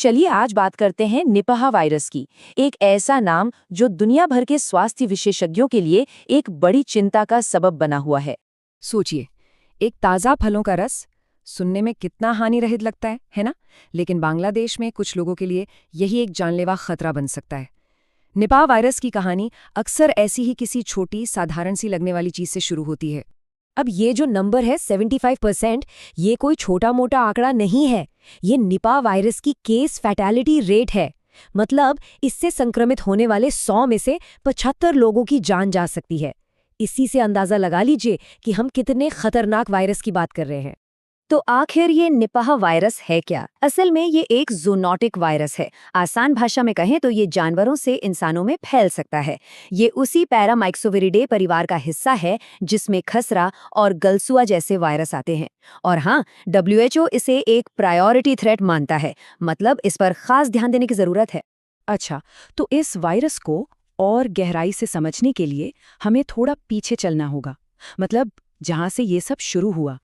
चलिए आज बात करते हैं निपाह वायरस की। एक ऐसा नाम जो दुनिया भर के स्वास्थ्य विशेषज्ञों के लिए एक बड़ी चिंता का सबब बना हुआ है। सोचिए, एक ताज़ा फलों का रस सुनने में कितना हानिरहित लगता है ना? लेकिन बांग्लादेश में कुछ लोगों के लिए यही एक जानलेवा खतरा बन सकता है। निपाह वायरस की कहानी अक्सर ऐसी ही किसी छोटी साधारण सी लगने वाली चीज से शुरू होती है। अब ये जो नंबर है 75%, ये कोई छोटा मोटा आंकड़ा नहीं है। ये निपाह वायरस की केस फैटेलिटी रेट है। मतलब इससे संक्रमित होने वाले 100 में से 75 लोगों की जान जा सकती है। इसी से अंदाजा लगा लीजिए कि हम कितने खतरनाक वायरस की बात कर रहे हैं। तो आखिर ये निपाह वायरस है क्या? असल में ये एक ज़ूनोटिक वायरस है। आसान भाषा में कहें तो ये जानवरों से इंसानों में फैल सकता है। ये उसी पैरामाइक्सोविरिडे परिवार का हिस्सा है जिसमें खसरा और गलसुआ जैसे वायरस आते हैं। और हाँ, WHO इसे एक प्रायोरिटी थ्रेट मानता है। मतलब इस पर खास ध्यान देने की जरूरत है। अच्छा, तो इस वायरस को और गहराई से समझने के लिए हमें थोड़ा पीछे चलना होगा। मतलब जहां से ये सब शुरू हुआ।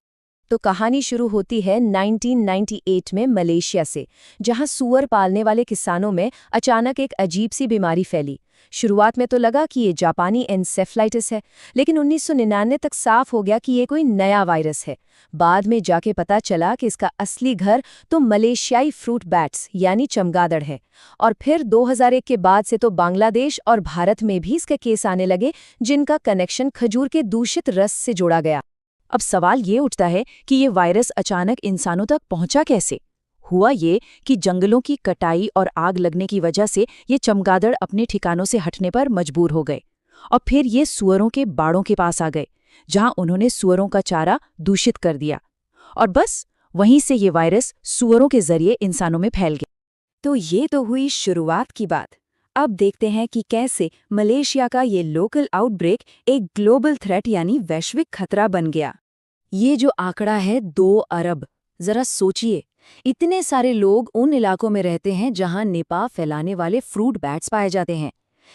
तो कहानी शुरू होती है 1998 में मलेशिया से, जहां सूअर पालने वाले किसानों में अचानक एक अजीब सी बीमारी फैली। शुरुआत में तो लगा कि ये जापानी एन्सेफ्लाइटिस है, लेकिन 1999 तक साफ हो गया कि ये कोई नया वायरस है। बाद में जाके पता चला कि इसका असली घर तो मलेशियाई फ्रूट बैट्स यानी चमगादड़ है। और फिर 2001 के बाद से तो बांग्लादेश और भारत में भी इसके केस आने लगे, जिनका कनेक्शन खजूर के दूषित रस से जोड़ा गया। अब सवाल ये उठता है कि ये वायरस अचानक इंसानों तक पहुंचा कैसे? हुआ ये कि जंगलों की कटाई और आग लगने की वजह से ये चमगादड़ अपने ठिकानों से हटने पर मजबूर हो गए और फिर ये सुअरों के बाड़ों के पास आ गए, जहां उन्होंने सुअरों का चारा दूषित कर दिया। और बस वहीं से ये वायरस सुअरों के जरिए इंसानों में फैल गया। तो ये तो हुई शुरुआत की बात। अब देखते हैं कि कैसे मलेशिया का ये लोकल आउटब्रेक एक ग्लोबल थ्रेट यानी वैश्विक खतरा बन गया। ये जो आंकड़ा है 2 अरब, जरा सोचिए, इतने सारे लोग उन इलाकों में रहते हैं जहां निपाह फैलाने वाले फ्रूट बैट्स पाए जाते हैं।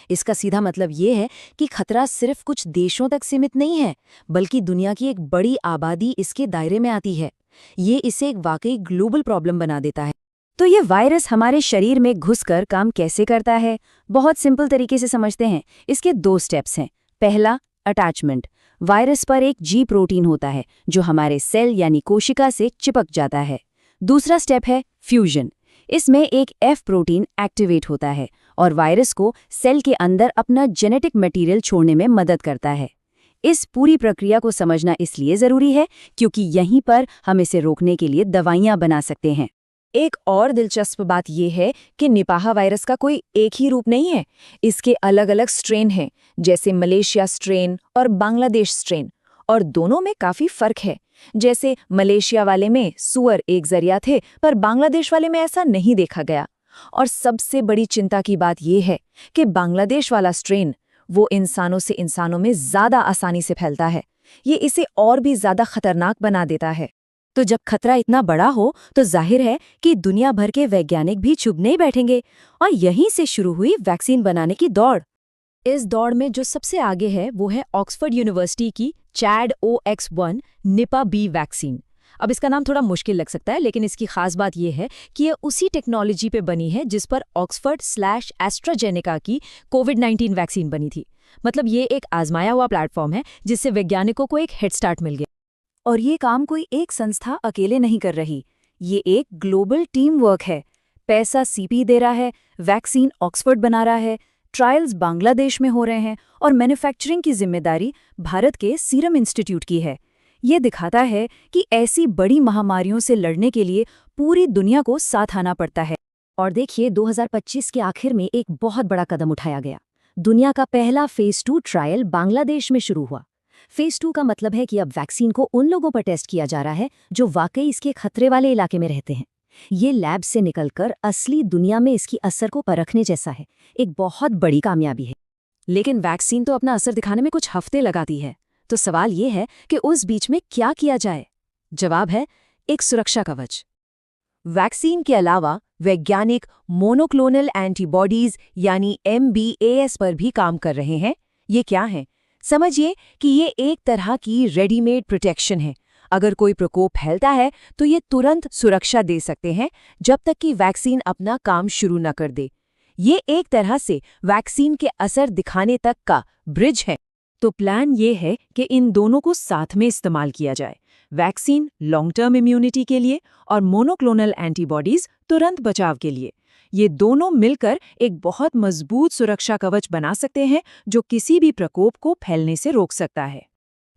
इसका सीधा मतलब ये है कि खतरा सिर्फ कुछ देशों तक सीमित नहीं है, बल्कि दुनिया की एक बड़ी आबादी इसके दायरे में आती है। ये इसे एक वाकई ग्लोबल प्रॉब्लम बना देता है। तो ये वायरस हमारे शरीर में घुसकर काम कैसे करता है? बहुत सिंपल तरीके से समझते हैं। इसके 2 स्टेप्स हैं। पहला, अटैचमेंट। वायरस पर एक जी प्रोटीन होता है जो हमारे सेल यानी कोशिका से चिपक जाता है। दूसरा स्टेप है फ्यूजन। इसमें एक एफ प्रोटीन एक्टिवेट होता है और वायरस को सेल के अंदर अपना जेनेटिक मटेरियल छोड़ने में मदद करता है। इस पूरी प्रक्रिया को समझना इसलिए ज़रूरी है क्योंकि यहीं पर हम इसे रोकने के लिए दवाइयाँ बना सकते हैं। एक और दिलचस्प बात यह है कि निपाह वायरस का कोई एक ही रूप नहीं है। इसके अलग अलग स्ट्रेन हैं, जैसे मलेशिया स्ट्रेन और बांग्लादेश स्ट्रेन, और दोनों में काफ़ी फ़र्क है। जैसे मलेशिया वाले में सूअर एक जरिया थे, पर बांग्लादेश वाले में ऐसा नहीं देखा गया। और सबसे बड़ी चिंता की बात यह है कि बांग्लादेश वाला स्ट्रेन वो इंसानों से इंसानों में ज़्यादा आसानी से फैलता है। ये इसे और भी ज़्यादा खतरनाक बना देता है। तो जब खतरा इतना बड़ा हो तो जाहिर है कि दुनिया भर के वैज्ञानिक भी चुप नहीं बैठेंगे, और यहीं से शुरू हुई वैक्सीन बनाने की दौड़। इस दौड़ में जो सबसे आगे है वो है ऑक्सफोर्ड यूनिवर्सिटी की ChAd-OX1 निपा बी वैक्सीन। अब इसका नाम थोड़ा मुश्किल लग सकता है, लेकिन इसकी खास बात यह है कि यह उसी टेक्नोलॉजी पे बनी है जिस पर ऑक्सफोर्ड/एस्ट्राजेनेका की कोविड-19 वैक्सीन बनी थी। मतलब ये एक आजमाया हुआ प्लेटफॉर्म है जिससे वैज्ञानिकों को एक हेड स्टार्ट मिल गया। और ये काम कोई एक संस्था अकेले नहीं कर रही, ये एक ग्लोबल टीम वर्क है। पैसा सीपी दे रहा है, वैक्सीन ऑक्सफोर्ड बना रहा है, ट्रायल्स बांग्लादेश में हो रहे हैं, और मैन्युफैक्चरिंग की जिम्मेदारी भारत के सीरम इंस्टीट्यूट की है। ये दिखाता है कि ऐसी बड़ी महामारियों से लड़ने के लिए पूरी दुनिया को साथ आना पड़ता है। और देखिए, 2025 के आखिर में एक बहुत बड़ा कदम उठाया गया। दुनिया का पहला फेज 2 ट्रायल बांग्लादेश में शुरू हुआ। फेज 2 का मतलब है कि अब वैक्सीन को उन लोगों पर टेस्ट किया जा रहा है जो वाकई इसके खतरे वाले इलाके में रहते हैं। ये लैब से निकलकर असली दुनिया में इसकी असर को परखने जैसा है। एक बहुत बड़ी कामयाबी है। लेकिन वैक्सीन तो अपना असर दिखाने में कुछ हफ्ते लगाती है। तो सवाल ये है कि उस बीच में क्या किया जाए? जवाब है एक सुरक्षा कवच। वैक्सीन के अलावा वैज्ञानिक मोनोक्लोनल एंटीबॉडीज यानी MBAS पर भी काम कर रहे हैं। ये क्या है? समझिए कि ये एक तरह की रेडीमेड प्रोटेक्शन है। अगर कोई प्रकोप फैलता है तो ये तुरंत सुरक्षा दे सकते हैं जब तक कि वैक्सीन अपना काम शुरू न कर दे। ये एक तरह से वैक्सीन के असर दिखाने तक का ब्रिज है। तो प्लान ये है कि इन दोनों को साथ में इस्तेमाल किया जाए, वैक्सीन लॉन्ग टर्म इम्यूनिटी के लिए और मोनोक्लोनल एंटीबॉडीज तुरंत बचाव के लिए। ये दोनों मिलकर एक बहुत मजबूत सुरक्षा कवच बना सकते हैं जो किसी भी प्रकोप को फैलने से रोक सकता है।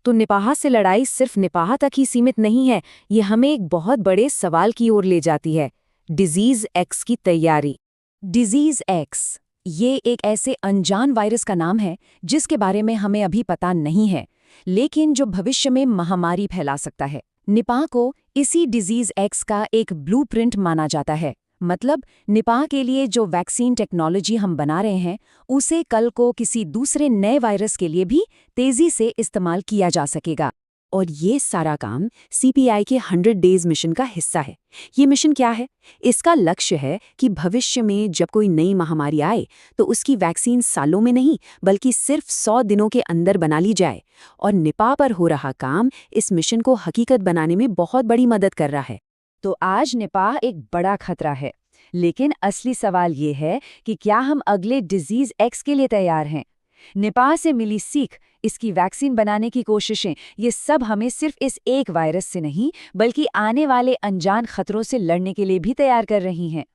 तो निपाह से लड़ाई सिर्फ निपाह तक ही सीमित नहीं है, ये हमें एक बहुत बड़े सवाल की ओर ले जाती है, डिजीज एक्स की तैयारी। डिजीज एक्स ये एक ऐसे अनजान वायरस का नाम है जिसके बारे में हमें अभी पता नहीं है, लेकिन जो भविष्य में महामारी फैला सकता है। निपाह को इसी डिजीज एक्स का एक ब्लूप्रिंट माना जाता है। मतलब निपाह के लिए जो वैक्सीन टेक्नोलॉजी हम बना रहे हैं उसे कल को किसी दूसरे नए वायरस के लिए भी तेजी से इस्तेमाल किया जा सकेगा। और ये सारा काम CPI के 100 डेज मिशन का हिस्सा है। ये मिशन क्या है? इसका लक्ष्य है कि भविष्य में जब कोई नई महामारी आए तो उसकी वैक्सीन सालों में नहीं बल्कि सिर्फ 100 दिनों के अंदर बना ली जाए। और निपाह पर हो रहा काम इस मिशन को हकीकत बनाने में बहुत बड़ी मदद कर रहा है। तो आज निपाह एक बड़ा खतरा है, लेकिन असली सवाल ये है कि क्या हम अगले डिजीज एक्स के लिए तैयार हैं? निपाह से मिली सीख, इसकी वैक्सीन बनाने की कोशिशें, ये सब हमें सिर्फ इस एक वायरस से नहीं बल्कि आने वाले अनजान खतरों से लड़ने के लिए भी तैयार कर रही हैं।